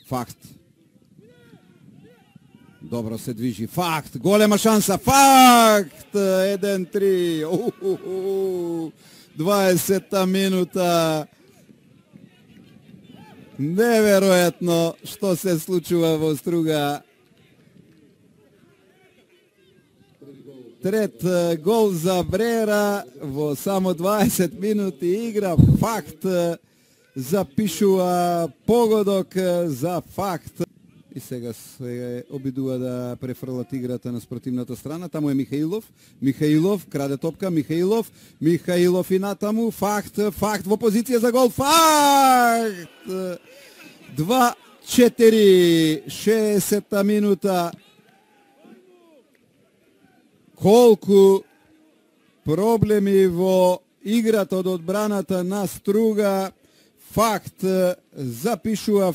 Факт. Добро се движи. Факт. Голема шанса. Факт. 1-3. 20-та минута. Неверојатно што се случува во Струга. Трет гол за Брера во само 20 минути игра. Факт запишува погодок за Факт. И сега се обидува да префрлат играта на спротивната страна. Таму е Михаилов. Михаилов краде топка. Михаилов и натаму. Факт во позиција за гол. Факт! 2-4. 60-та минута. Колку проблеми во играта од одбраната на Струга. Факт запишува